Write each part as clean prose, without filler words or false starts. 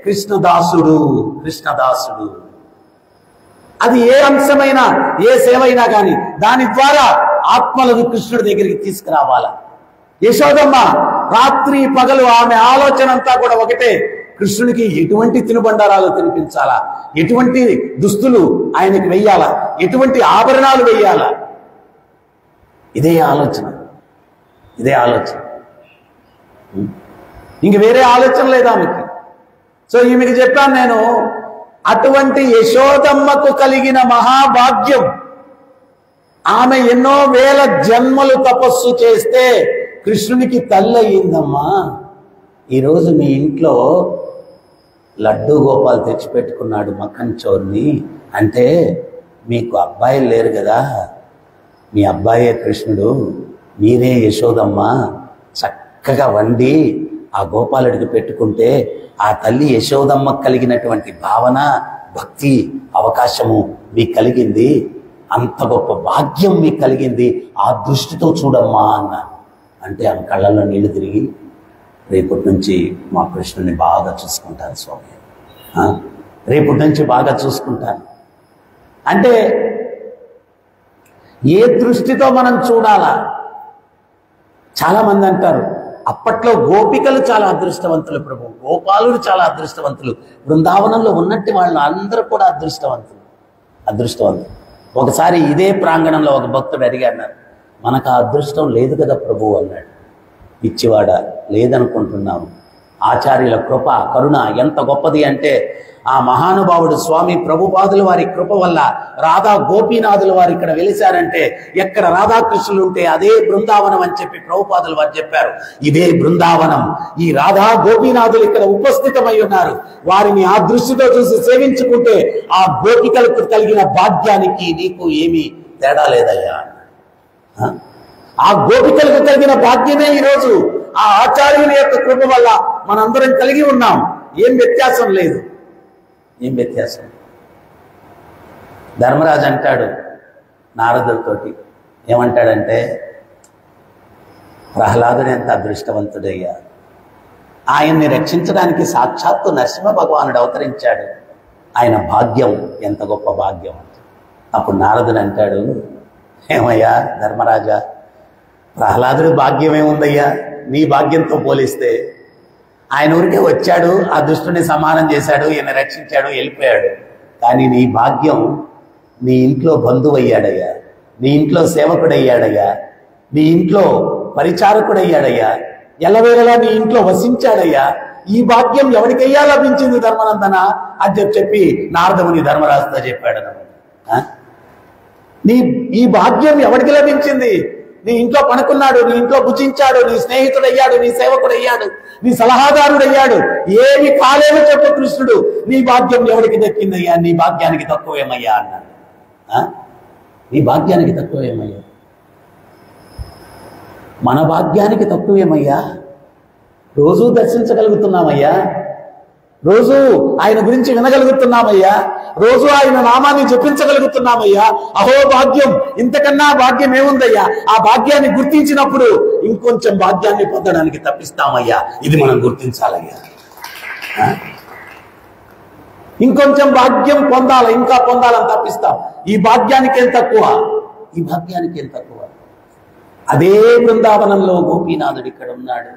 కృష్ణదాసుడు. కృష్ణదాసుడు అది ఏ అంశమైనా, ఏ సేవైనా కానీ దాని ద్వారా ఆత్మలను కృష్ణుడి దగ్గరికి తీసుకురావాలా. యశోదమ్మ రాత్రి పగలు ఆమె ఆలోచన అంతా కూడా ఒకటే, కృష్ణుడికి ఎటువంటి తినుబండారాలు తినిపించాలా, ఎటువంటి దుస్తులు ఆయనకి వెయ్యాలా, ఎటువంటి ఆభరణాలు వెయ్యాలా, ఇదే ఆలోచన, ఇదే ఆలోచన. ఇంక వేరే ఆలోచన లేదు ఆమెకి. సో ఈమెకి చెప్పాను నేను, అటువంటి యశోదమ్మకు కలిగిన మహాభాగ్యం, ఆమె ఎన్నో వేల జన్మలు తపస్సు చేస్తే కృష్ణునికి తల్లి అయ్యిందమ్మా. ఈరోజు మీ ఇంట్లో లడ్డూ గోపాల్ తెచ్చిపెట్టుకున్నాడు మక్కన్ చోర్ని అంటే మీకు అబ్బాయిలు లేరు కదా, మీ అబ్బాయే కృష్ణుడు, మీరే యశోదమ్మ చక్కగా వండి ఆ గోపాలుడికి పెట్టుకుంటే ఆ తల్లి యశోదమ్మకు కలిగినటువంటి భావన, భక్తి, అవకాశము మీకు కలిగింది, అంత గొప్ప భాగ్యం మీకు కలిగింది, ఆ దృష్టితో చూడమ్మా అన్న అంటే ఆమె కళ్ళల్లో నీళ్లు తిరిగి, రేపటి నుంచి మా కృష్ణుని బాగా చూసుకుంటాను స్వామి, రేపటి నుంచి బాగా చూసుకుంటాను అంటే ఏ దృష్టితో మనం చూడాలా. చాలామంది అంటారు అప్పట్లో గోపికలు చాలా అదృష్టవంతులు ప్రభు, గోపాలుడు చాలా అదృష్టవంతులు, బృందావనంలో ఉన్నట్టు వాళ్ళు అందరూ కూడా అదృష్టవంతులు. ఒకసారి ఇదే ప్రాంగణంలో ఒక భక్తుడు అడిగాడు, మనకు ఆ అదృష్టం లేదు కదా ప్రభు అన్నాడు. పిచ్చివాడ, లేదనుకుంటున్నాము. ఆచార్యుల కృప, కరుణ ఎంత గొప్పది అంటే, ఆ మహానుభావుడు స్వామి ప్రభుపాదుల వారి కృప వల్ల రాధా గోపీనాథుల వారు ఇక్కడ వెలిశారంటే, ఎక్కడ రాధాకృష్ణులు ఉంటే అదే బృందావనం అని చెప్పి ప్రభుపాదుల వారు చెప్పారు. ఇదే బృందావనం, ఈ రాధా గోపీనాథులు ఇక్కడ ఉపస్థితమై ఉన్నారు. వారిని ఆ దృష్టితో చూసి సేవించుకుంటే ఆ గోపికలకు కలిగిన భాగ్యానికి నీకు ఏమీ తేడా లేదయ్యా. ఆ గోపికలకు కలిగిన భాగ్యమే ఈరోజు ఆ ఆచార్యుని యొక్క కృప వల్ల మనందరం కలిగి ఉన్నాం. ఏం వ్యత్యాసం లేదు, ఏం వ్యత్యాసం. ధర్మరాజు అంటాడు నారదుడితోటి, ఏమంటాడంటే, ప్రహ్లాదుడు ఎంత అదృష్టవంతుడయ్యా, ఆయన్ని రక్షించడానికి సాక్షాత్తు నరసింహ భగవానుడు అవతరించాడు, ఆయన భాగ్యం ఎంత గొప్ప భాగ్యం. అప్పుడు నారదుడు అంటాడు, ఏమయ్యా ధర్మరాజా, ప్రహ్లాదుడి భాగ్యం ఏముందయ్యా నీ భాగ్యంతో పోలిస్తే, ఆయన ఊరికే వచ్చాడు, ఆ దుష్టుని సమానం చేశాడు, ఈయన రక్షించాడు, వెళ్ళిపోయాడు. కానీ నీ భాగ్యం నీ ఇంట్లో బంధువు అయ్యాడయ్యా, నీ ఇంట్లో సేవకుడయ్యాడయ్యా, నీ ఇంట్లో పరిచారకుడయ్యాడయ్యా, ఎల్లవేళలా నీ ఇంట్లో వసించాడయ్యా. ఈ భాగ్యం ఎవరికయ్యా లభించింది ధర్మనందన అని చెప్పి నారదముని ధర్మరాజుతో చెప్పాడు. ఈ భాగ్యం ఎవరికి లభించింది? నీ ఇంట్లో పనుకున్నాడు, నీ ఇంట్లో భుజించాడు, నీ స్నేహితుడయ్యాడు, నీ సేవకుడయ్యాడు, నీ సలహాదారుడయ్యాడు, ఏమి కాలేమో చెప్పు కృష్ణుడు. నీ భాగ్యం ఎవరికి దక్కిందయ్యా? నీ భాగ్యానికి తక్కువేమయ్యా అన్నాడు. నీ భాగ్యానికి తక్కువేమయ్యా? మన భాగ్యానికి తక్కువేమయ్యా? రోజూ దర్శించగలుగుతున్నామయ్యా, రోజు ఆయన గురించి వినగలుగుతున్నామయ్యా, రోజు ఆయన నామాన్ని జపించగలుగుతున్నామయ్యా. అహో భాగ్యం, ఇంతకన్నా భాగ్యం ఏముందయ్యా? ఆ భాగ్యాన్ని గుర్తించినప్పుడు ఇంకొంచెం భాగ్యాన్ని పొందడానికి తప్పిస్తామయ్యా. ఇది మనం గుర్తించాలయ్యా. ఇంకొంచెం భాగ్యం పొందాలి, ఇంకా పొందాలని తప్పిస్తాం. ఈ భాగ్యానికి ఏం తక్కువ? ఈ భాగ్యానికి ఏం తక్కువ? అదే బృందావనంలో గోపీనాథుడు ఇక్కడ ఉన్నాడు.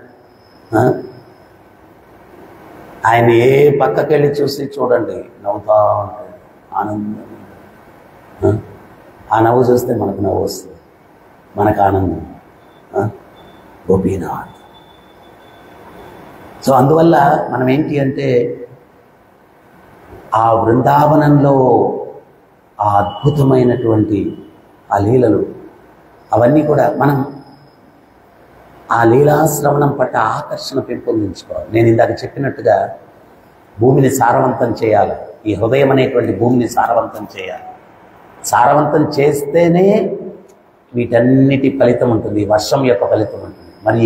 ఆయన ఏ పక్కకెళ్ళి చూసి చూడండి, నవ్వుతా ఉంటాడు, ఆనందం. ఆ నవ్వు చూస్తే మనకు నవ్వు వస్తుంది, మనకు ఆనందం. గోపీనాథ్. సో అందువల్ల మనం ఏంటి అంటే, ఆ బృందావనంలో ఆ అద్భుతమైనటువంటి ఆ లీలలు అవన్నీ కూడా మనం ఆ లీలాశ్రవణం పట్ల ఆకర్షణ పెంపొందించుకోవాలి. నేను ఇందాక చెప్పినట్టుగా భూమిని సారవంతం చేయాలి. ఈ హృదయం అనేటువంటి భూమిని సారవంతం చేయాలి. సారవంతం చేస్తేనే వీటన్నిటి ఫలితం ఉంటుంది, వర్షం యొక్క ఫలితం ఉంటుంది. మరి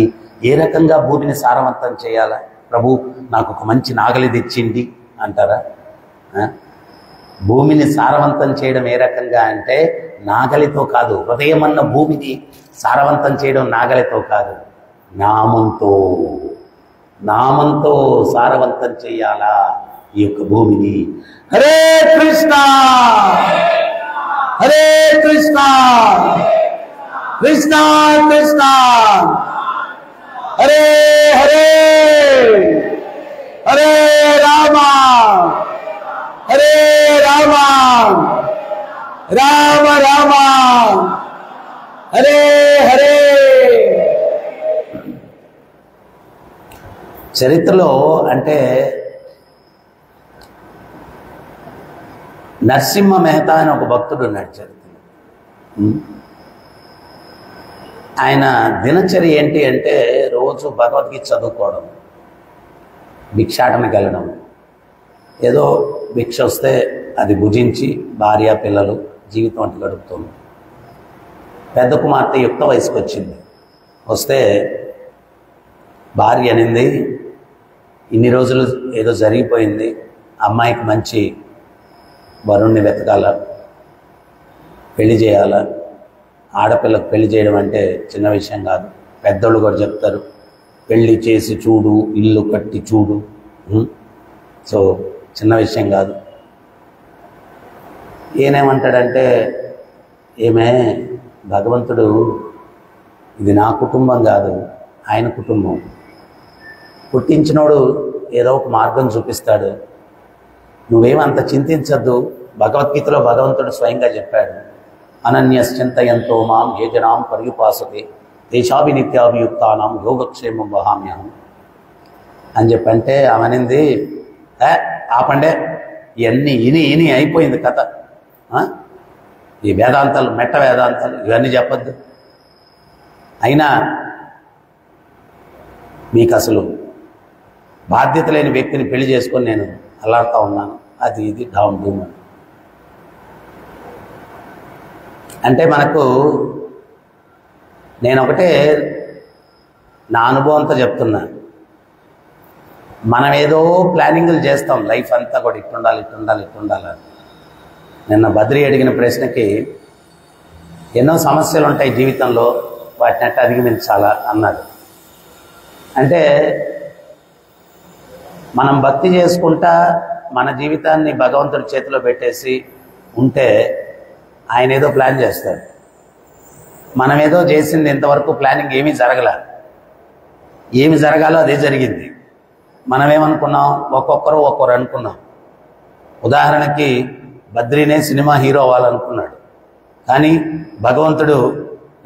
ఏ రకంగా భూమిని సారవంతం చేయాలా? ప్రభు నాకు ఒక మంచి నాగలి తెచ్చింది అంటారా? భూమిని సారవంతం చేయడం ఏ రకంగా అంటే నాగలితో కాదు. హృదయం అన్న భూమిని సారవంతం చేయడం నాగలితో కాదు, నామంతో. నామంతో సారవంతం చెయ్యాలా? ఈ యొక్క భూమిని. హరే కృష్ణ హరే కృష్ణ కృష్ణ కృష్ణ హరే హరే హరే రామ హరే రామ రామ రామ హరే హరే. చరిత్రలో అంటే నరసింహ మెహతా అని ఒక భక్తుడు ఉన్నాడు చరిత్రలో. ఆయన దినచర్య ఏంటి అంటే రోజు భగవద్గీత చదువుకోవడం, భిక్షాటనకి వెళ్ళడం, ఏదో భిక్ష వస్తే అది భుజించి భార్య పిల్లలు జీవితం అంటూ గడుపుతుంది. పెద్ద కుమార్తె యుక్త వయసుకు వచ్చింది. వస్తే భార్య అనింది, ఇన్ని రోజులు ఏదో జరిగిపోయింది, అమ్మాయికి మంచి వరుణ్ణి వెతకాల, పెళ్లి చేయాల. ఆడపిల్లకు పెళ్లి చేయడం అంటే చిన్న విషయం కాదు. పెద్దోళ్ళు కూడా చెప్తారు, పెళ్లి చేసి చూడు, ఇల్లు కట్టి చూడు. సో చిన్న విషయం కాదు. ఈయనేమంటాడంటే, ఏమే భగవంతుడు ఇది నా కుటుంబం కాదు, ఆయన కుటుంబం. పుట్టించినోడు ఏదో ఒక మార్గం చూపిస్తాడు, నువ్వేమంత చింతించద్దు. భగవద్గీతలో భగవంతుడు స్వయంగా చెప్పాడు, అనన్యశ్చింతయంతో మాం ఏ జనాం పర్యుపాసతే దేశాభినిత్యాభియుక్తానాం యోగక్షేమం వహామ్యహం అని చెప్పంటే ఆమెనింది, ఆపండే ఇవన్నీ ఇని అయిపోయింది కథ. ఈ వేదాంతాలు, మెట్ట వేదాంతాలు ఇవన్నీ చెప్పద్దు. అయినా మీకు అసలు బాధ్యత లేని వ్యక్తిని పెళ్లి చేసుకొని నేను అల్లాడుతూ ఉన్నాను, అది ఇది డామ్ డూమ్ అంటే మనకు నేను ఒకటే నా అనుభవంతో చెప్తున్నా. మనం ఏదో ప్లానింగ్లు చేస్తాం, లైఫ్ అంతా కూడా ఇట్టుండాలి ఇట్టుండాలి ఇట్టుండాలి. నిన్న బద్రి అడిగిన ప్రశ్నకి ఎన్నో సమస్యలు ఉంటాయి జీవితంలో, వాటిని అట్లా అధిగమించాలా అన్నాడు. అంటే మనం భక్తి చేసుకుంటా మన జీవితాన్ని భగవంతుడి చేతిలో పెట్టేసి ఉంటే ఆయన ఏదో ప్లాన్ చేస్తాడు. మనం ఏదో చేసింది ఇంతవరకు ప్లానింగ్ ఏమీ జరగల, ఏమి జరగాలో అదే జరిగింది. మనమేమనుకున్నాం, ఒక్కొక్కరు ఒక్కొక్కరు అనుకున్నాం. ఉదాహరణకి బద్రీనే సినిమా హీరో అవ్వాలనుకున్నాడు, కానీ భగవంతుడు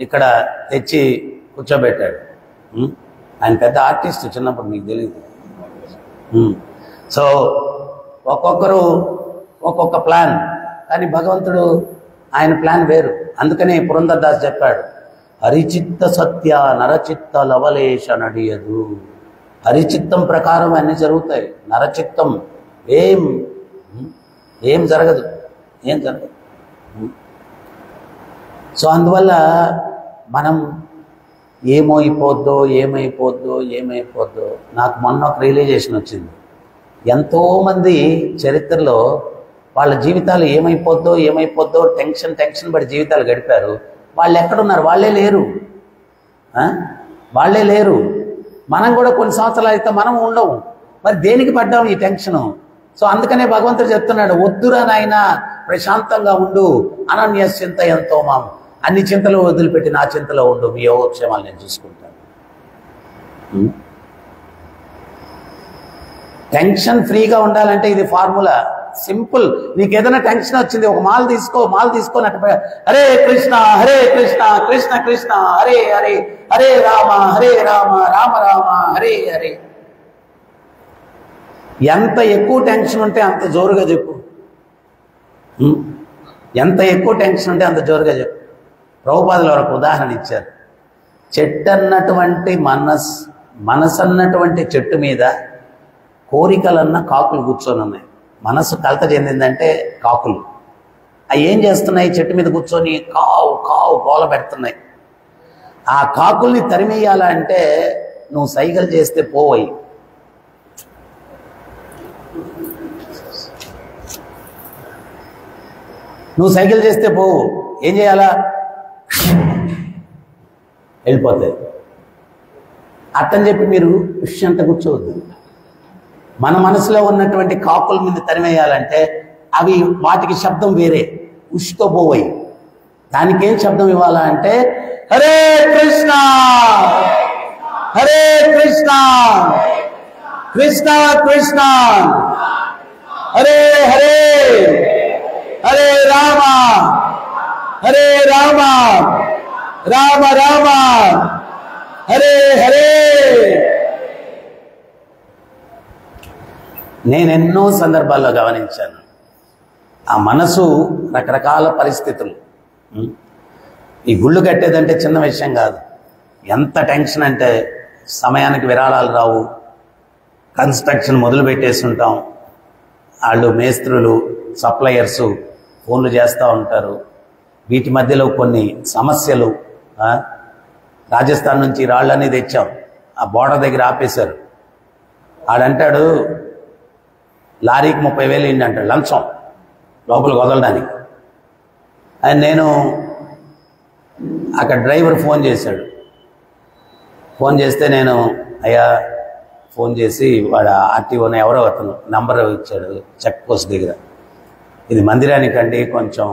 ఇక్కడ తెచ్చి కూర్చోబెట్టాడు. ఆయన పెద్ద ఆర్టిస్ట్, చిన్నప్పుడు మీకు తెలియదు. సో ఒక్కొక్కరు ఒక్కొక్క ప్లాన్, కానీ భగవంతుడు ఆయన ప్లాన్ వేరు. అందుకనే పురందరదాస్ చెప్పాడు, హరిచిత్త సత్య నరచిత్త లవలేశ నడియదు. హరిచిత్తం ప్రకారం అన్నీ జరుగుతాయి, నరచిత్తం ఏం జరగదు, ఏం జరగదు. సో అందువల్ల మనం ఏమైపోద్దో నాకు మొన్న ఒక రియలైజేషన్ వచ్చింది. ఎంతోమంది చరిత్రలో వాళ్ళ జీవితాలు ఏమైపోద్దో టెన్షన్ పడి జీవితాలు గడిపారు. వాళ్ళు ఎక్కడున్నారు? వాళ్ళే లేరు. మనం కూడా కొన్ని సంవత్సరాలు అయితే మనం ఉండవు. మరి దేనికి పడ్డాం ఈ టెన్షను? సో అందుకనే భగవంతుడు చెప్తున్నాడు, వద్దురా నాయనా, ప్రశాంతంగా ఉండు, అనన్యశ్చింత ఎంతో మాం, అన్ని చింతలు వదిలిపెట్టి నా చింతలో ఉండు, మీ యోగక్షేమాలు నేను చూసుకుంటాను. టెన్షన్ ఫ్రీగా ఉండాలంటే ఇది ఫార్ములా, సింపుల్. నీకు ఏదైనా టెన్షన్ వచ్చింది, ఒక మాల తీసుకొని అట్ట హరే కృష్ణ కృష్ణ కృష్ణ హరే హరే, హరే రామ రామ రామ హరే హరే. ఎంత ఎక్కువ టెన్షన్ ఉంటే అంత జోరుగా చెప్పు. ఎంత ఎక్కువ టెన్షన్ ఉంటే అంత జోరుగా చెప్పు. ప్రభుపాదుల వరకు ఉదాహరణ ఇచ్చారు. చెట్టు అన్నటువంటి మనసు అన్నటువంటి చెట్టు మీద కోరికలన్న కాకులు కూర్చొని ఉన్నాయి. మనసు కలత చెందిందంటే కాకులు అవి ఏం చేస్తున్నాయి? చెట్టు మీద కూర్చొని కావు కావు కోల పెడుతున్నాయి. ఆ కాకుల్ని తరిమేయాలంటే నువ్వు సైగలు చేస్తే పోవయి. నువ్వు సైకిల్ చేస్తే పోవు, ఏం చేయాలా? వెళ్ళిపోతాయి. అట్టని చెప్పి మీరు విషయంత కూర్చోవద్దు. మన మనసులో ఉన్నటువంటి కాకుల మీద తరిమేయాలంటే అవి వాటికి శబ్దం వేరే, ఉష్తో పోవయి. దానికేం శబ్దం ఇవ్వాలా అంటే హరే కృష్ణ హరే కృష్ణ కృష్ణ కృష్ణ హరే హరే హరే రామ హరే రామ రామ రామ హరే హరే. నేనెన్నో సందర్భాల్లో గమనించాను, ఆ మనసు రకరకాల పరిస్థితులు. ఈ గుళ్ళు కట్టేదంటే చిన్న విషయం కాదు. ఎంత టెన్షన్ అంటే సమయానికి విరాళాలు రావు, కన్స్ట్రక్షన్ మొదలు పెట్టేసి ఉంటాం, వాళ్ళు మేస్త్రులు సప్లయర్సు ఫోన్లు చేస్తూ ఉంటారు. వీటి మధ్యలో కొన్ని సమస్యలు. రాజస్థాన్ నుంచి రాళ్ళన్నీ తెచ్చాం, ఆ బోర్డర్ దగ్గర ఆపేశారు. ఆడంటాడు లారీకి 30,000 ఇండి అంటాడు లంచం లోపలికి వదలడానికి. అని నేను అక్కడ డ్రైవర్ ఫోన్ చేశాడు. ఫోన్ చేస్తే నేను అయ్యా ఫోన్ చేసి వాడు ఆర్టీఓని ఎవరో అతను నంబర్ ఇచ్చాడు చెక్ పోస్ట్ దగ్గర, ఇది మందిరానికండి కొంచెం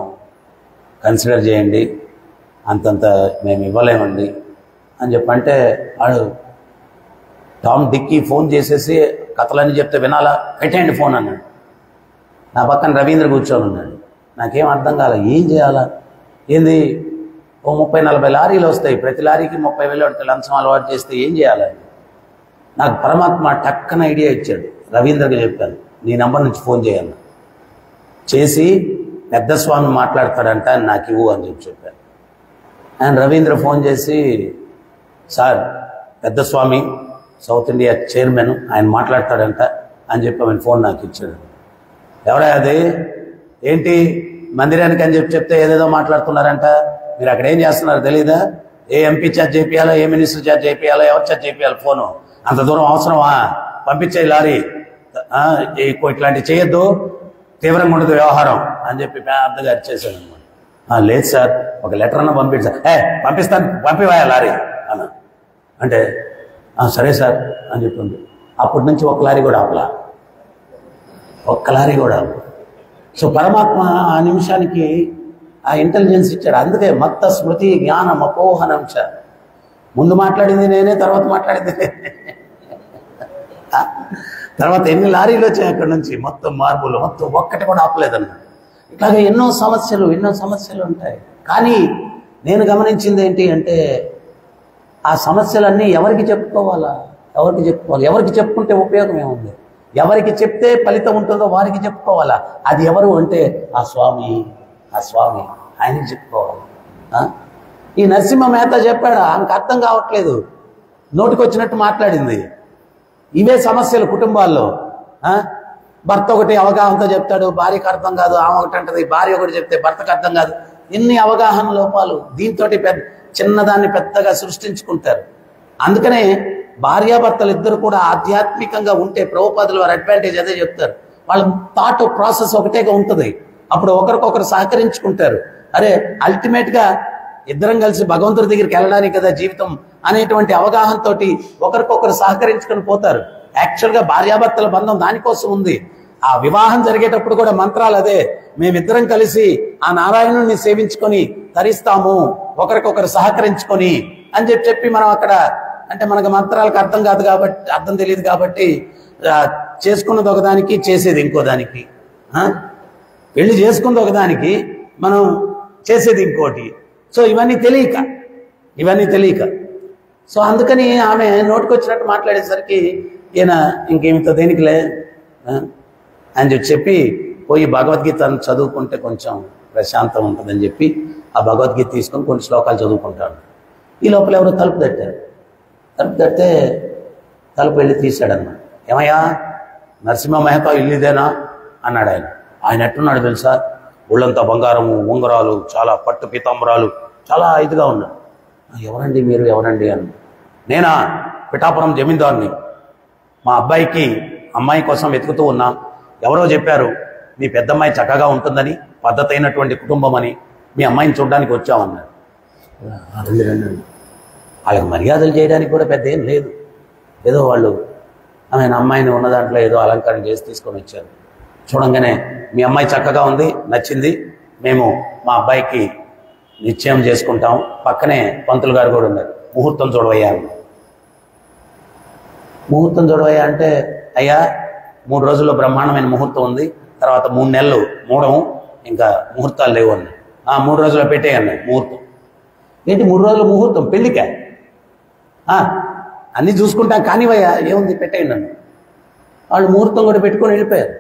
కన్సిడర్ చేయండి, అంతంత మేము ఇవ్వలేమండి అని చెప్పంటే వాడు టామ్ డిక్కీ ఫోన్ చేసేసి కథలన్నీ చెప్తే వినాలా, పెట్టేయండి ఫోన్ అన్నాడు. నా పక్కన రవీంద్ర కూర్చొని ఉన్నాడు. నాకేం అర్థం కాలే, ఏం చేయాలా, ఏంది ఓ 30-40 లారీలు వస్తాయి, ప్రతి లారీకి 30,000 లంచం అలవాటు చేస్తే ఏం చేయాలని నాకు పరమాత్మ టక్కన ఐడియా ఇచ్చాడు. రవీంద్రకి చెప్పాను, నీ నంబర్ నుంచి ఫోన్ చేయాలి, చేసి పెద్ద స్వామి మాట్లాడతాడంట నాకు ఇవ్వు అని చెప్పాను. ఆయన రవీంద్ర ఫోన్ చేసి సార్ పెద్ద స్వామి సౌత్ ఇండియా చైర్మన్ ఆయన మాట్లాడతాడంట అని చెప్పి ఆయన ఫోన్ నాకు ఇచ్చాడు. ఎవరా అది, ఏంటి మందిరానికి అని చెప్తే ఏదేదో మాట్లాడుతున్నారంట, మీరు అక్కడ ఏం చేస్తున్నారు తెలీదా, ఏ ఎంపీ చేత చేపియాలో ఏ మినిస్టర్ చేత చేపియాలో ఎవరి చేత చేపియాలి ఫోను, అంత దూరం అవసరమా, పంపించే లారీ, ఇట్లాంటివి చేయొద్దు, తీవ్రంగా ఉండదు వ్యవహారం అని చెప్పి పెద్దగా అరిచేశాను అనమాట. లేదు సార్ ఒక లెటర్ అన్నా పంపించు సార్, పంపిస్తాను పంపివాయా లారీ అన్న అంటే సరే సార్ అని చెప్పింది. అప్పటి నుంచి ఒక్క లారీ కూడా ఆపలా, ఒక్క లారీ కూడా. సో పరమాత్మ ఆ నిమిషానికి ఆ ఇంటెలిజెన్స్ ఇచ్చాడు. అందుకే మత్త స్మృతి జ్ఞానం అపోహనంచ, ముందు మాట్లాడింది నేనే, తర్వాత మాట్లాడింది తర్వాత ఎన్ని లారీలు వచ్చాయి అక్కడి నుంచి, మొత్తం మార్పులు, మొత్తం ఒక్కటి కూడా ఆపలేదన్నమాట. ఇట్లాగే ఎన్నో సమస్యలు ఉంటాయి. కానీ నేను గమనించింది ఏంటి అంటే ఆ సమస్యలన్నీ ఎవరికి చెప్పుకోవాలా, ఎవరికి చెప్పుకుంటే ఉపయోగం ఏముంది, ఎవరికి చెప్తే ఫలితం ఉంటుందో వారికి చెప్పుకోవాలా. అది ఎవరు అంటే ఆ స్వామి ఆయనకి చెప్పుకోవాలి. ఈ నరసింహ మేత చెప్పాడు, ఆమెకు అర్థం కావట్లేదు, నోటికొచ్చినట్టు మాట్లాడింది. ఇవే సమస్యలు కుటుంబాల్లో. భర్త ఒకటి అవగాహనతో చెప్తాడు, భార్యకు అర్థం కాదు, ఆమె ఒకటి అంటది, భార్య ఒకటి చెప్తే భర్తకు అర్థం కాదు. ఎన్ని అవగాహన లోపాలు, దీంతో చిన్నదాన్ని పెద్దగా సృష్టించుకుంటారు. అందుకనే భార్యాభర్తలు ఇద్దరు కూడా ఆధ్యాత్మికంగా ఉంటే ప్రభుపాదులు వారి అడ్వాంటేజ్ అదే చెప్తారు, వాళ్ళ థాట్ ప్రాసెస్ ఒకటేగా ఉంటుంది. అప్పుడు ఒకరికొకరు సహకరించుకుంటారు. అరే అల్టిమేట్ గా ఇద్దరం కలిసి భగవంతుడి దగ్గరికి వెళ్ళడానికి కదా జీవితం అనేటువంటి అవగాహనతో ఒకరికొకరు సహకరించుకొని పోతారు. యాక్చువల్గా భార్యాభర్తల బంధం దానికోసం ఉంది. ఆ వివాహం జరిగేటప్పుడు కూడా మంత్రాలు అదే, మేమిద్దరం కలిసి ఆ నారాయణుడిని సేవించుకొని తరిస్తాము, ఒకరికొకరు సహకరించుకొని అని చెప్పి మనం అక్కడ అంటే మనకు మంత్రాలకు అర్థం కాదు కాబట్టి, అర్థం తెలియదు కాబట్టి చేసుకున్నది ఒకదానికి చేసేది ఇంకో దానికి, పెళ్లి చేసుకున్నది ఒకదానికి మనం చేసేది ఇంకోటి. సో ఇవన్నీ తెలియక సో అందుకని ఆమె నోటికొచ్చినట్టు మాట్లాడేసరికి ఈయన ఇంకేమితో దేనికిలే అని చెప్పి పోయి భగవద్గీతను చదువుకుంటే కొంచెం ప్రశాంతం ఉంటుందని చెప్పి ఆ భగవద్గీత తీసుకొని కొన్ని శ్లోకాలు చదువుకుంటాడు. ఈ లోపల ఎవరో తలుపు తట్టే తలుపు వెళ్ళి తీశాడన్నమాట. ఏమయ్యా నరసింహ మెహతా ఇల్లు ఇదేనా అన్నాడు ఆయన. ఆయన ఎట్టున్నాడు తెలుసా, ఒళ్ళంతా బంగారము, ఉంగరాలు, చాలా పట్టు పీతాంబరాలు, చాలా ఇదిగా ఉన్నాడు. ఎవరండి మీరు, ఎవరండి అని. నేనా పిఠాపురం జమీందారుని, మా అబ్బాయికి అమ్మాయి కోసం వెతుకుతూ ఉన్నా, ఎవరో చెప్పారు మీ పెద్దమ్మాయి చక్కగా ఉంటుందని, పద్ధతి అయినటువంటి కుటుంబం అని, మీ అమ్మాయిని చూడడానికి వచ్చామన్నాడు. వాళ్ళకి మర్యాదలు చేయడానికి కూడా పెద్ద ఏం లేదు, ఏదో వాళ్ళు ఆయన అమ్మాయిని ఉన్న దాంట్లో ఏదో అలంకరణ చేసి తీసుకొని వచ్చారు. చూడంగానే మీ అమ్మాయి చక్కగా ఉంది, నచ్చింది, మేము మా అబ్బాయికి నిశ్చయం చేసుకుంటాం. పక్కనే పంతులు గారు కూడా ఉన్నారు. ముహూర్తం చూడవయ్యా. ముహూర్తం చూడవయ్యా అంటే, అయ్యా 3 రోజుల్లో బ్రహ్మాండమైన ముహూర్తం ఉంది, తర్వాత 3 నెలలు మూడము, ఇంకా ముహూర్తాలు లేవు అన్నాడు. 3 రోజుల్లో పెట్టేయన్నాడు ముహూర్తం. ఏంటి 3 రోజుల ముహూర్తం? పెళ్ళికా? అన్నీ చూసుకుంటాం కానివయ్యా, ఏముంది పెట్టేయండి అన్నాడు. వాళ్ళు ముహూర్తం కూడా పెట్టుకొని వెళ్ళిపోయారు.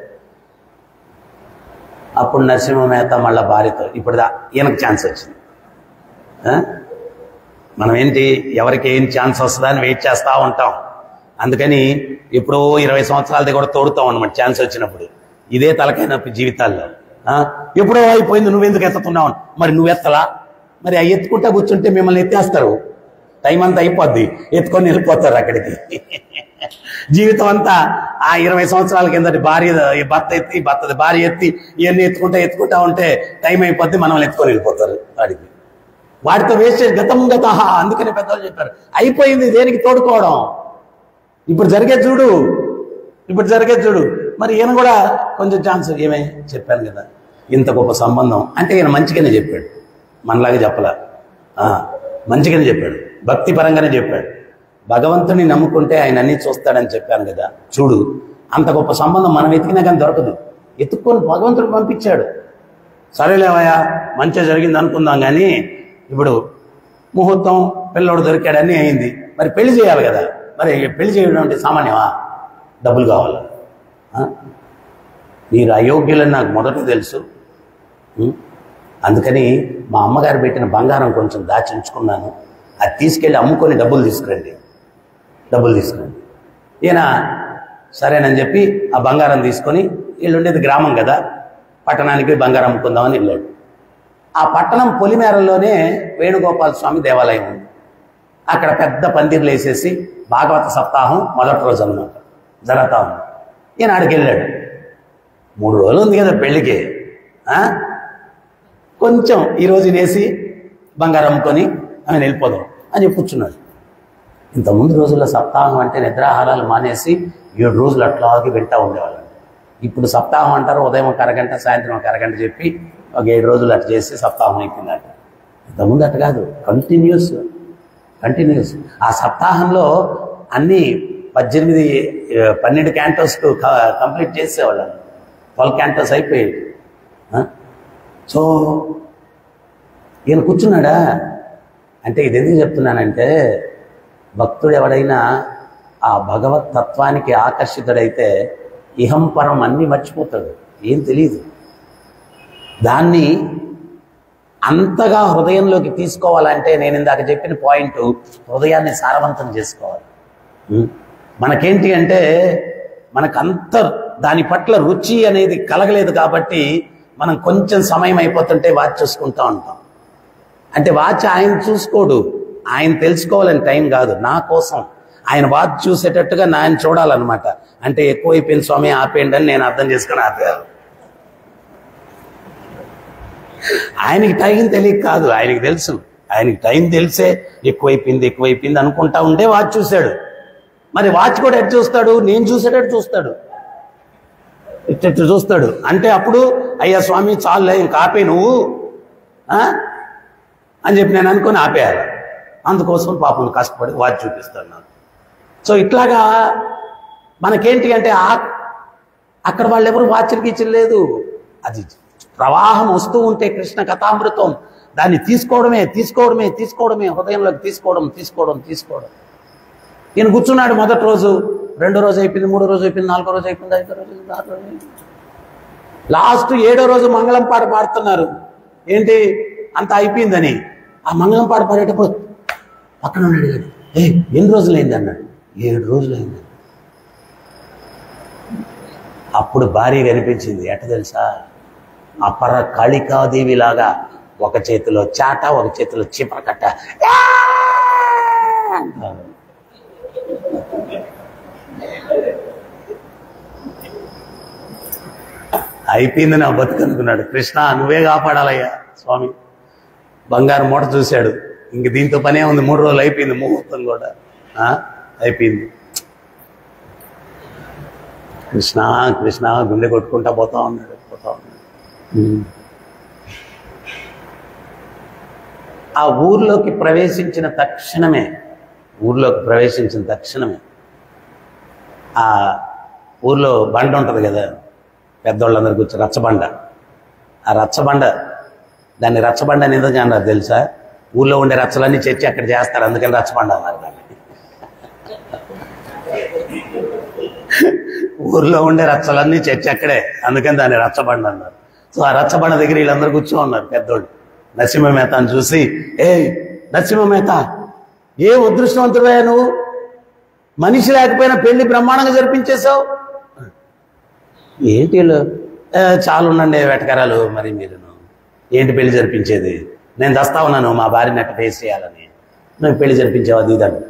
అప్పుడు నరసింహ మేత మళ్ళీ భార్యతో ఇప్పుడు ఈయనకు ఛాన్స్ వచ్చింది. మనం ఏంటి ఎవరికి ఏం ఛాన్స్ వస్తుందా అని వెయిట్ చేస్తూ ఉంటాం. అందుకని ఎప్పుడో 20 సంవత్సరాలది కూడా తోడుతాం అనమాట ఛాన్స్ వచ్చినప్పుడు. ఇదే తలకైన జీవితాల్లో ఎప్పుడో అయిపోయింది, నువ్వెందుకు ఎత్తుతున్నావు? మరి నువ్వు ఎత్తలా? మరి అవి ఎత్తుకుంటా కూర్చుంటే మిమ్మల్ని ఎత్తేస్తారు, టైం అంతా అయిపోద్ది, ఎత్తుకొని వెళ్ళిపోతారు అక్కడికి. జీవితం అంతా ఆ 20 సంవత్సరాల కిందటి భర్త ఎత్తి భర్తది భార్య ఎత్తి ఇవన్నీ ఎత్తుకుంటా ఉంటే టైం అయిపోద్ది, మనల్ని ఎత్తుకొని వెళ్ళిపోతారు వాడికి. వాడితో వేస్ట్ చేసి గతం గత. అందుకని పెద్దలు చెప్పారు అయిపోయింది, దేనికి తోడుకోవడం. ఇప్పుడు జరిగేది చూడు. మరి ఈయన కూడా కొంచెం ఛాన్స్ ఏమే చెప్పాను కదా, ఇంత గొప్ప సంబంధం అంటే ఈయన మంచిగానే చెప్పాడు, మనలాగా చెప్పలా, మంచిగానే చెప్పాడు, భక్తి పరంగానే చెప్పాడు. భగవంతుని నమ్ముకుంటే ఆయన అన్ని చూస్తాడని చెప్పాను కదా. చూడు, అంత గొప్ప సంబంధం మనం వెతికినా కానీ దొరకదు. ఎత్తుక్కొని భగవంతుడు పంపించాడు. సరేలేవయ్యా మంచిగా జరిగింది అనుకుందాం, కానీ ఇప్పుడు ముహూర్తం పిల్లోడు దొరికాడని అయింది, మరి పెళ్లి చేయాలి కదా. మరి పెళ్లి చేయడం అంటే సామాన్యమా? డబ్బులు కావాలి. మీరు అయోగ్యులని నాకు మొదట తెలుసు. అందుకని మా అమ్మగారు పెట్టిన బంగారం కొంచెం దాచించుకున్నాను, అది తీసుకెళ్ళి అమ్ముకొని డబ్బులు తీసుకురండి. ఈయన సరేనని చెప్పి ఆ బంగారం తీసుకొని, వీళ్ళు ఉండేది గ్రామం కదా, పట్టణానికి బంగారం అమ్ముకుందామని వెళ్ళాడు. ఆ పట్టణం పొలిమేరల్లోనే వేణుగోపాల స్వామి దేవాలయం ఉంది. అక్కడ పెద్ద పందిర్లు వేసేసి భాగవత సప్తాహం మొదటి రోజు అన్నమాట జరుగుతూ ఉంది. ఈయన ఆడికి వెళ్ళాడు. 3 రోజులు ఉంది కదా పెళ్ళికి, కొంచెం ఈరోజు వేసి బంగారం అమ్ముకొని ఆమె వెళ్ళిపోదాం అని కూర్చున్నాడు. ఇంతకుముందు రోజుల్లో సప్తాహం అంటే నిద్రాహారాలు మానేసి 7 రోజులు అట్లాగే వింటూ ఉండేవాళ్ళు. ఇప్పుడు సప్తాహం అంటారు, ఉదయం 1 అరగంట, సాయంత్రం 1 అరగంట చెప్పి ఒక 7 రోజులు అట్లా చేసి సప్తాహం అయిపోయిందట. ఇంతకుముందు అట్ట కాదు, కంటిన్యూస్. ఆ సప్తాహంలో అన్ని 12 క్యాంటోస్ కంప్లీట్ చేసేవాళ్ళు. 12 క్యాంటోస్ అయిపోయాయి. సో ఈయన కూర్చున్నాడా అంటే ఇది ఎందుకు చెప్తున్నానంటే, భక్తుడు ఎవడైనా ఆ భగవత్ తత్వానికి ఆకర్షితుడైతే ఇహంపరం అన్నీ మర్చిపోతాడు, ఏం తెలియదు. దాన్ని అంతగా హృదయంలోకి తీసుకోవాలంటే నేను ఇందాక చెప్పిన పాయింట్, హృదయాన్ని సారవంతం చేసుకోవాలి. మనకేంటి అంటే మనకంత దాని పట్ల రుచి అనేది కలగలేదు కాబట్టి మనం కొంచెం సమయం అయిపోతుంటే వాచ్ చూసుకుంటూ ఉంటాం. అంటే వాచ్ ఆయన చూసుకోడు, ఆయన తెలుసుకోవాలని టైం కాదు, నా కోసం ఆయన వాచ్ చూసేటట్టుగా ఆయన చూడాలన్నమాట. అంటే ఎక్కువైపోయింది స్వామి ఆపేయండి అని నేను అర్థం చేసుకుని ఆపేయాలి. ఆయనకి టైం తెలియక కాదు, ఆయనకి తెలుసు. ఆయనకి టైం తెలిసే ఎక్కువైపోయింది అనుకుంటా ఉంటే వాచ్ చూశాడు. మరి వాచ్ కూడా ఎటు చూస్తాడు? నేను చూసేటట్టు చూస్తాడు, ఇటు చూస్తాడు. అంటే అప్పుడు అయ్యా స్వామి చాలులే ఇంకా ఆపే నువ్వు అని చెప్పి నేను అనుకుని ఆపేయాలి. అందుకోసం పాపం కష్టపడి వాచ్ చూపిస్తాడు నాకు. సో ఇట్లాగా మనకేంటి అంటే అక్కడ వాళ్ళు ఎవరు వాచ్లు గీచలేదు. అది ప్రవాహం వస్తూ ఉంటే కృష్ణ కథామృతం, దాన్ని తీసుకోవడమే హృదయంలోకి తీసుకోవడం. ఈయన కూర్చున్నాడు. మొదటి రోజు, 2వ రోజు అయిపోయింది, 3వ రోజు అయిపోయింది, 4వ రోజు అయిపోయింది, 5వ రోజు, 6వ రోజు, లాస్ట్ 7వ రోజు మంగళం పాట పాడుతున్నారు. ఏంటి అంత అయిపోయిందని. ఆ మంగళం పాట పాడేటప్పుడు పక్కన ఉన్నాడు. ఎన్ని రోజులైంది అన్నాడు. 7 రోజులైంది. అప్పుడు భార్య కనిపించింది. ఎట్ట తెలుసా? అపర కాళికాదేవి లాగా ఒక చేతిలో చాట, ఒక చేతిలో చీపర కట్ట. అయిపోయింది నా బతుకనుకున్నాడు. కృష్ణ నువ్వే కాపాడాలయ్యా స్వామి. బంగారు మూట చూశాడు. ఇంక దీంతో పనే ఉంది. 3 రోజులు అయిపోయింది, ముహూర్తం కూడా అయిపోయింది. కృష్ణ కృష్ణ గుండె కొట్టుకుంటా పోతా ఉన్నాడు. ఆ ఊర్లోకి ప్రవేశించిన తక్షణమే ఆ ఊర్లో బండ ఉంటుంది కదా, పెద్దోళ్ళందరూ కూర్చొని రచ్చబండ. ఆ రచ్చబండ, దాన్ని రచ్చబండ అని ఎందుకు అన్నారు తెలుసా? ఊళ్ళో ఉండే రచ్చలన్నీ చర్చి అక్కడ చేస్తారు, అందుకని రచ్చబండ అన్నారు దాన్ని. ఊర్లో ఉండే రచ్చలన్నీ చర్చి అక్కడే, అందుకని దాన్ని రచ్చబండ అన్నారు. సో ఆ రచ్చబండ దగ్గర వీళ్ళందరూ కూర్చో ఉన్నారు పెద్దోళ్ళు. నరసింహ మేతాను చూసి, ఏ నరసింహ మేత, ఏ అదృష్టవంతుడయ్యా నువ్వు, మనిషి లేకపోయినా పెళ్లి బ్రహ్మాండంగా జరిపించేశావు. ఏంటి చాలు ఉండండి వెటకరాలు, మరి మీరు ఏంటి పెళ్లి జరిపించేది, నేను దస్తా ఉన్నాను మా భార్యని అట్ట ఫేస్ చేయాలని, నువ్వు పెళ్లి జరిపించావు అది ఇదని.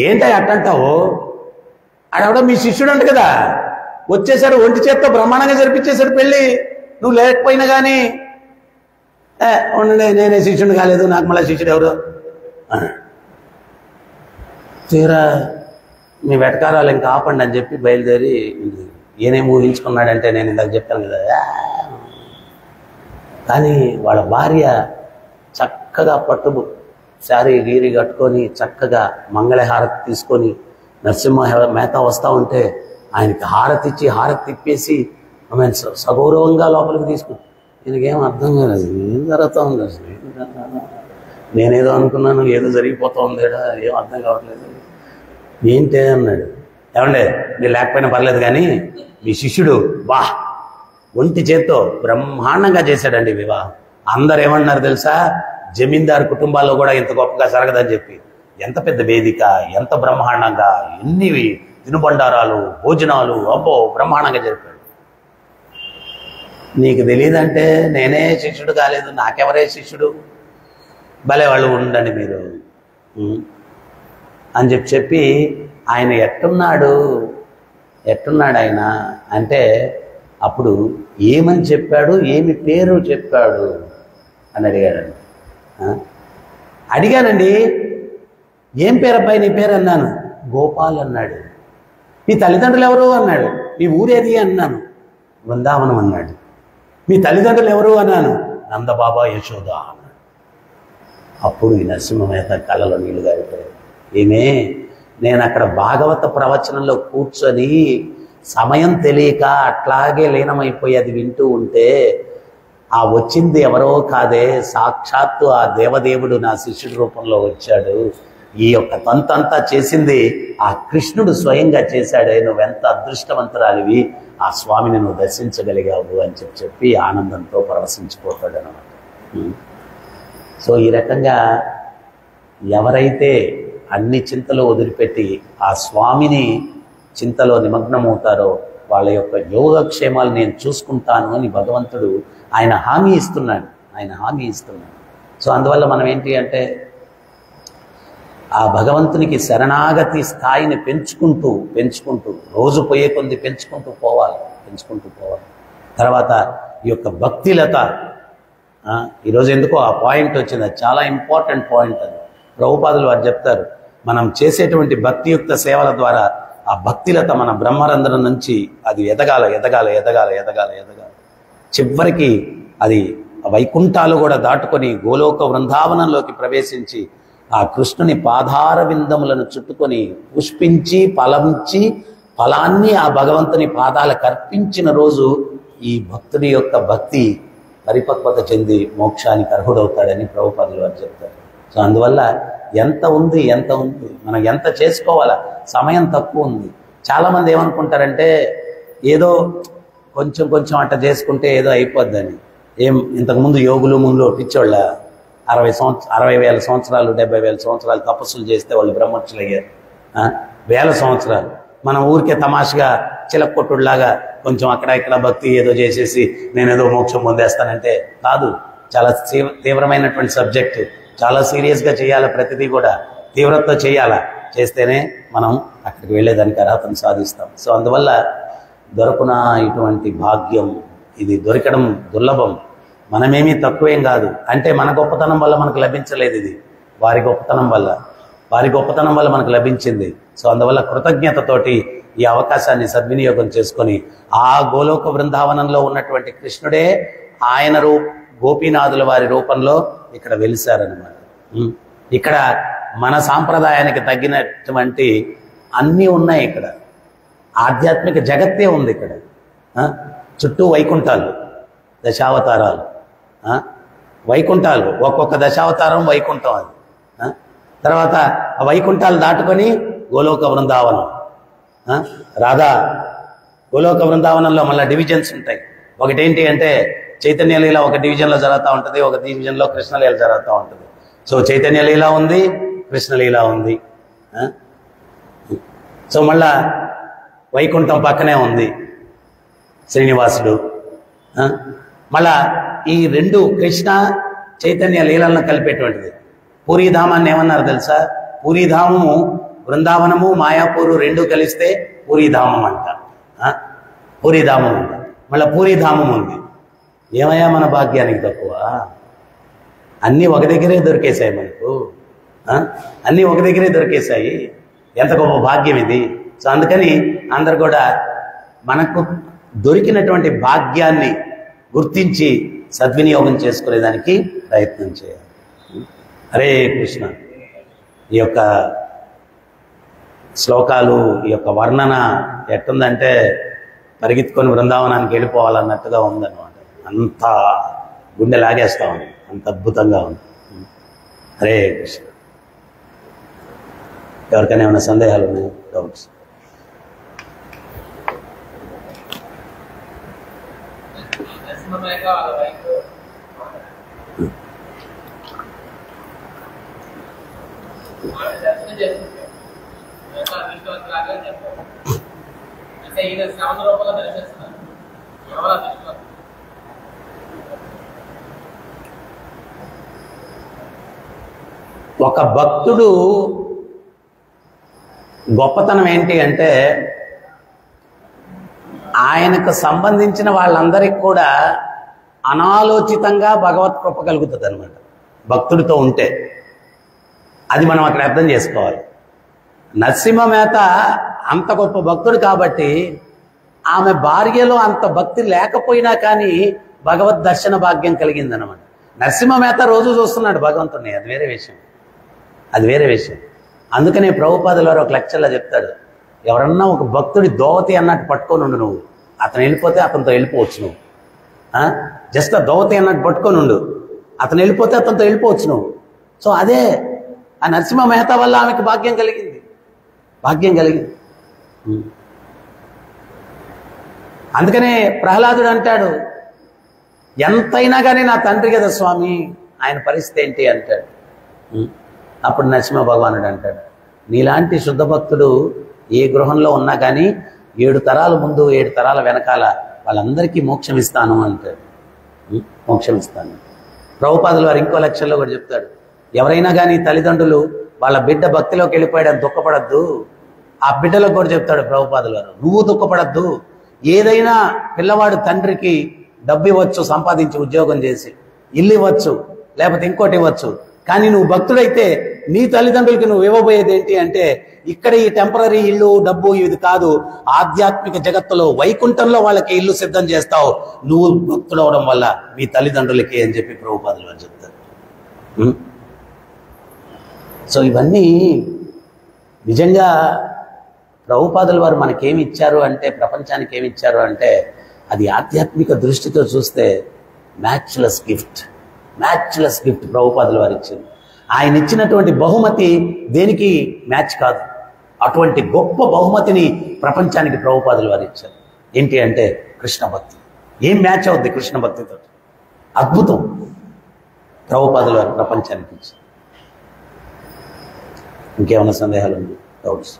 ఏంటి అట్టంటావు, ఆడెవడో మీ శిష్యుడు అంట కదా, వచ్చేసాడు ఒంటి చేత్తో బ్రహ్మాండంగా జరిపించేశాడు పెళ్లి, నువ్వు లేకపోయినా కానీ. ఉండండి నేనే శిష్యుడు కాలేదు, నాకు మళ్ళీ శిష్యుడు ఎవరు. తీరా మీ వెటకారాలు ఇంకా ఆపండి అని చెప్పి బయలుదేరి, ఏనేం ఊహించుకున్నాడంటే నేను ఇందాక చెప్పాను కదా. కానీ వాళ్ళ భార్య చక్కగా పట్టు శారీ గీరి కట్టుకొని చక్కగా మంగళహారతి తీసుకొని నరసింహ మేతా వస్తూ ఉంటే ఆయనకి హారతి ఇచ్చి హారతి తిప్పేసి ఆమె సగౌరవంగా లోపలికి తీసుకుని, ఈయనకేం అర్థం కాలేదు, ఏం జరుగుతూ ఉంది అసలు, నేనేదో అనుకున్నాను ఏదో జరిగిపోతూ ఉందేడా, ఏం అర్థం కావట్లేదు. ఏంటి అన్నాడు. ఏమండే మీరు లేకపోయినా పర్లేదు కానీ మీ శిష్యుడు వా ఒంటి చేత్తో బ్రహ్మాండంగా చేశాడండి వివాహం. అందరు ఏమన్నారు తెలుసా, జమీందారు కుటుంబాల్లో కూడా ఇంత గొప్పగా జరగదని చెప్పి. ఎంత పెద్ద వేదిక, ఎంత బ్రహ్మాండంగా, ఎన్ని తినుబండారాలు, భోజనాలు, అబ్బో బ్రహ్మాండంగా జరిపాడు. నీకు తెలియదంటే నేనే శిష్యుడు కాలేదు, నాకెవరే శిష్యుడు, భలే వాళ్ళు ఉండండి మీరు అని చెప్పి ఆయన ఎట్టున్నాడు ఆయన అంటే అప్పుడు ఏమని చెప్పాడు, ఏమి పేరు చెప్పాడు అని అడిగాడండి. అడిగానండి, ఏం పేరు అబ్బాయి నీ పేరు అన్నాను. గోపాల్ అన్నాడు. మీ తల్లిదండ్రులు ఎవరు అన్నాడు. మీ ఊరేది అన్నాను. బృందావనం అన్నాడు. మీ తల్లిదండ్రులు ఎవరు అన్నాను. నందబాబా యశోద అన్నాడు. అప్పుడు ఈ నరసింహ మేత కళ్ళలో నీళ్లు గారిపోయాయి. ఏమే నేను అక్కడ భాగవత ప్రవచనంలో కూర్చొని సమయం తెలియక అట్లాగే లీనమైపోయి అది వింటూ ఉంటే ఆ వచ్చింది ఎవరో కాదే, సాక్షాత్తు ఆ దేవదేవుడు నా శిష్యుడి రూపంలో వచ్చాడు. ఈ యొక్క తంతంతా చేసింది ఆ కృష్ణుడు స్వయంగా చేశాడే, నువ్వెంత అదృష్టవంతురాలివి, ఆ స్వామిని నువ్వు దర్శించగలిగావు అని చెప్పి ఆనందంతో పరవశించిపోతాడు అన్నమాట. సో ఈ రకంగా ఎవరైతే అన్ని చింతలు వదిలిపెట్టి ఆ స్వామిని చింతలో నిమగ్నమవుతారో వాళ్ళ యొక్క యోగక్షేమాలు నేను చూసుకుంటాను అని భగవంతుడు ఆయన హామీ ఇస్తున్నాడు. సో అందువల్ల మనం ఏంటి అంటే ఆ భగవంతునికి శరణాగతి స్థాయిని పెంచుకుంటూ రోజు పోయే కొద్ది పెంచుకుంటూ పోవాలి. తర్వాత ఈ యొక్క భక్తిలత, ఈరోజు ఎందుకో ఆ పాయింట్ వచ్చింది, అది చాలా ఇంపార్టెంట్ పాయింట్. అది ప్రభుపాదులు వారు చెప్తారు, మనం చేసేటువంటి భక్తియుక్త సేవల ద్వారా ఆ భక్తిలత మన బ్రహ్మరంధ్రం నుంచి అది ఎదగాల. చివరికి అది వైకుంఠాలు కూడా దాటుకొని గోలోక బృందావనంలోకి ప్రవేశించి ఆ కృష్ణుని పాదార విందములను చుట్టుకొని పుష్పించి ఫలాన్ని ఆ భగవంతుని పాదాలకు అర్పించిన రోజు ఈ భక్తుని యొక్క భక్తి పరిపక్వత చెంది మోక్షానికి అర్హుడవుతాడని ప్రభుపాదులు వారు చెప్తారు. సో అందువల్ల ఎంత ఉంది మనం ఎంత చేసుకోవాలా, సమయం తక్కువ ఉంది. చాలామంది ఏమనుకుంటారంటే ఏదో కొంచెం అట్ట చేసుకుంటే ఏదో అయిపోద్దని. ఇంతకుముందు యోగులు ముందు పిచ్చోళ్ళ 60,000 సంవత్సరాలు 70,000 సంవత్సరాలు తపస్సులు చేస్తే వాళ్ళు బ్రహ్మర్షులు అయ్యారు. 1000 సంవత్సరాలు మనం ఊరికే తమాషగా చిలక్కొట్టులాగా కొంచెం అక్కడ ఇక్కడ భక్తి ఏదో చేసేసి నేనేదో మోక్షం పొందేస్తానంటే కాదు. చాలా తీవ్రమైనటువంటి సబ్జెక్టు, చాలా సీరియస్గా చేయాలి. ప్రతిదీ కూడా తీవ్రతతో చేస్తేనే మనం అక్కడికి వెళ్ళేదానికి అర్హతను సాధిస్తాం. సో అందువల్ల దొరకున ఇటువంటి భాగ్యం, ఇది దొరకడం దుర్లభం. మనమేమీ తక్కువేం కాదు. అంటే మన గొప్పతనం వల్ల మనకు లభించలేదు, ఇది వారి గొప్పతనం వల్ల. వారి గొప్పతనం వల్ల మనకు లభించింది. సో అందువల్ల కృతజ్ఞతతోటి ఈ అవకాశాన్ని సద్వినియోగం చేసుకొని ఆ గోలోక బృందావనంలో ఉన్నటువంటి కృష్ణుడే ఆయన గోపీనాథుల వారి రూపంలో ఇక్కడ వెలిశారనమాట. ఇక్కడ మన సాంప్రదాయానికి తగ్గినటువంటి అన్నీ ఉన్నాయి. ఇక్కడ ఆధ్యాత్మిక జగత్తే ఉంది. ఇక్కడ చుట్టూ వైకుంఠాలు, దశావతారాలు, వైకుంఠాలు, ఒక్కొక్క దశావతారం వైకుంఠం. అది తర్వాత ఆ వైకుంఠాలు దాటుకొని గోలోక బృందావనం, రాధా గోలోక బృందావనంలో మళ్ళీ డివిజన్స్ ఉంటాయి. ఒకటేంటి అంటే చైతన్య లీల ఒక డివిజన్లో జరుగుతూ ఉంటుంది, ఒక డివిజన్లో కృష్ణలీల జరుగుతూ ఉంటుంది. సో చైతన్య లీల ఉంది, కృష్ణలీల ఉంది. సో మళ్ళా వైకుంఠం పక్కనే ఉంది శ్రీనివాసుడు. మళ్ళా ఈ రెండు కృష్ణ చైతన్య లీలలను కలిపేటువంటిది. పూరీధామాన్ని ఏమన్నారు తెలుసా? పూరీధామము బృందావనము మాయాపూరు రెండు కలిస్తే పూరీధామం అంట. పూరీధామం అంట. మళ్ళీ పూరీధామం ఉంది. ఏమయ్యా మన భాగ్యానికి తక్కువ? అన్నీ ఒక దగ్గరే దొరికేశాయి మనకు. అన్నీ ఒక దగ్గరే దొరికేశాయి. ఎంత గొప్ప భాగ్యం ఇది. సో అందుకని అందరు కూడా మనకు దొరికినటువంటి భాగ్యాన్ని గుర్తించి సద్వినియోగం చేసుకునేదానికి ప్రయత్నం చేయాలి. హరే కృష్ణ. ఈ యొక్క శ్లోకాలు, ఈ యొక్క వర్ణన ఎట్టుందంటే పరిగెత్తుకొని బృందావనానికి వెళ్ళిపోవాలన్నట్టుగా ఉందన్నమాట. అంత గుండె లాగేస్తా ఉంది, అంత అద్భుతంగా ఉంది. హరే కృష్ణ. ఎవరికైనా ఏమైనా సందేహాలు ఉన్నాయి, డౌట్స్? ఒక భక్తుడు గొప్పతనం ఏంటి అంటే ఆయనకు సంబంధించిన వాళ్ళందరికీ కూడా అనాలోచితంగా భగవత్ కృప కలుగుతుంది అనమాట. భక్తుడితో ఉంటే అది మనం అక్కడ అర్థం చేసుకోవాలి. నరసింహ మేత అంత గొప్ప భక్తుడు కాబట్టి ఆమె భార్యలో అంత భక్తి లేకపోయినా కానీ భగవద్ దర్శన భాగ్యం కలిగిందనమాట. నరసింహ మేత రోజు చూస్తున్నాడు భగవంతుడిని, అది వేరే విషయం, అది వేరే విషయం. అందుకనే ప్రభుపాదుల వారు ఒక లెక్చర్లో చెప్తాడు, ఎవరన్నా ఒక భక్తుడి దోవతి అన్నట్టు పట్టుకొని ఉండు, నువ్వు అతను వెళ్ళిపోతే అతనితో వెళ్ళిపోవచ్చు. నువ్వు జస్ట్ ఆ దోవతి అన్నట్టు పట్టుకొని ఉండు, అతను వెళ్ళిపోతే అతనితో వెళ్ళిపోవచ్చు నువ్వు. సో అదే ఆ నరసింహ మెహతా వల్ల ఆమెకు భాగ్యం కలిగింది, భాగ్యం కలిగింది. అందుకనే ప్రహ్లాదుడు అంటాడు, ఎంతైనా కానీ నా తండ్రి కదా స్వామి, ఆయన పరిస్థితి ఏంటి అంటాడు. అప్పుడు నరసింహ భగవానుడు అంటాడు, నీలాంటి శుద్ధ భక్తుడు ఏ గృహంలో ఉన్నా కానీ 7 తరాల ముందు 7 తరాల వెనకాల వాళ్ళందరికీ మోక్షం ఇస్తాను అంటాడు. మోక్షం ఇస్తాను. ప్రభుపాదుల వారు ఇంకో లెక్చర్లో కూడా చెప్తాడు, ఎవరైనా కానీ తల్లిదండ్రులు వాళ్ళ బిడ్డ భక్తిలోకి వెళ్ళిపోయాడని దుఃఖపడద్దు. ఆ బిడ్డలకు కూడా చెప్తాడు ప్రభుపాదుల వారు, నువ్వు దుఃఖపడద్దు. ఏదైనా పిల్లవాడు తండ్రికి డబ్బు ఇవ్వచ్చు, సంపాదించి ఉద్యోగం చేసి, ఇల్లు ఇవ్వచ్చు, లేకపోతే ఇంకోటి ఇవ్వచ్చు. కానీ నువ్వు భక్తుడైతే నీ తల్లిదండ్రులకి నువ్వు ఇవ్వబోయేది ఏంటి అంటే, ఇక్కడ ఈ టెంపరీ ఇల్లు డబ్బు ఇది కాదు, ఆధ్యాత్మిక జగత్తులో వైకుంఠంలో వాళ్ళకి ఇల్లు సిద్ధం చేస్తావు నువ్వు భక్తుడు అవడం వల్ల మీ తల్లిదండ్రులకి అని చెప్పి ప్రభుపాదులు వారు చెప్తారు. సో ఇవన్నీ నిజంగా ప్రభుపాదుల వారు మనకేమి ఇచ్చారు అంటే, ప్రపంచానికి ఏమి ఇచ్చారు అంటే, అది ఆధ్యాత్మిక దృష్టితో చూస్తే మ్యాచ్లెస్ గిఫ్ట్, మ్యాచ్లెస్ గిఫ్ట్ ప్రభుపాదుల వారు ఇచ్చింది. ఆయన ఇచ్చినటువంటి బహుమతి దేనికి మ్యాచ్ కాదు. అటువంటి గొప్ప బహుమతిని ప్రపంచానికి ప్రభుపాదుల వారు ఇచ్చారు. ఏంటి అంటే కృష్ణ భక్తి. ఏం మ్యాచ్ అవుద్ది కృష్ణ భక్తితో? అద్భుతం ప్రభుపాదుల వారు ప్రపంచానికి ఇచ్చారు. ఇంకేమైనా సందేహాలు ఉంది, డౌట్స్?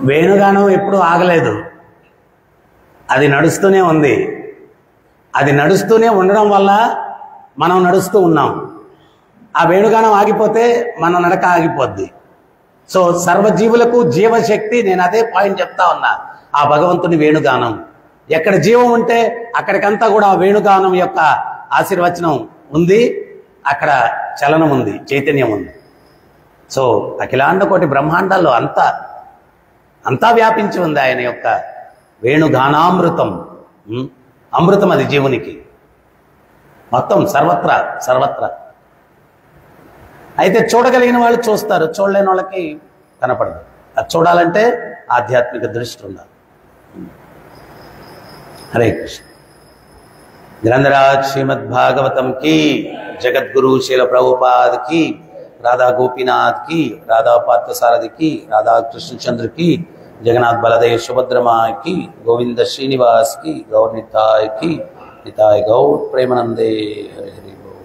వేణుగానం ఎప్పుడు ఆగలేదు, అది నడుస్తూనే ఉంది. అది నడుస్తూనే ఉండడం వల్ల మనం నడుస్తూ ఉన్నాం. ఆ వేణుగానం ఆగిపోతే మన నడక ఆగిపోద్ది. సో సర్వజీవులకు జీవశక్తి, నేను అదే పాయింట్ చెప్తా ఉన్నా, ఆ భగవంతుని వేణుగానం. ఎక్కడ జీవం ఉంటే అక్కడికంతా కూడా ఆ వేణుగానం యొక్క ఆశీర్వచనం ఉంది, అక్కడ చలనం ఉంది, చైతన్యం ఉంది. సో అఖిలాండ కోటి బ్రహ్మాండాల్లో అంతా వ్యాపించి ఉంది ఆయన యొక్క వేణుగానామృతం. అమృతం అది జీవునికి, మొత్తం సర్వత్రా. అయితే చూడగలిగిన వాళ్ళు చూస్తారు, చూడలేని వాళ్ళకి కనపడదు. అది చూడాలంటే ఆధ్యాత్మిక దృష్టి ఉండాలి. హరే కృష్ణ. గ్రంథరాజ్ శ్రీమద్ భాగవతం की, जगद्गुरु शील प्रभुपाद की, राधा गोपीनाथ की, राधा पार्थसारथी की, राधा कृष्णचंद्र की, जगन्नाथ बलदेव सुभद्रमा की, गोविंद श्रीनिवास की, गौर निताय की, निताय गौर प्रेमानंदे. हरे हरे बोल.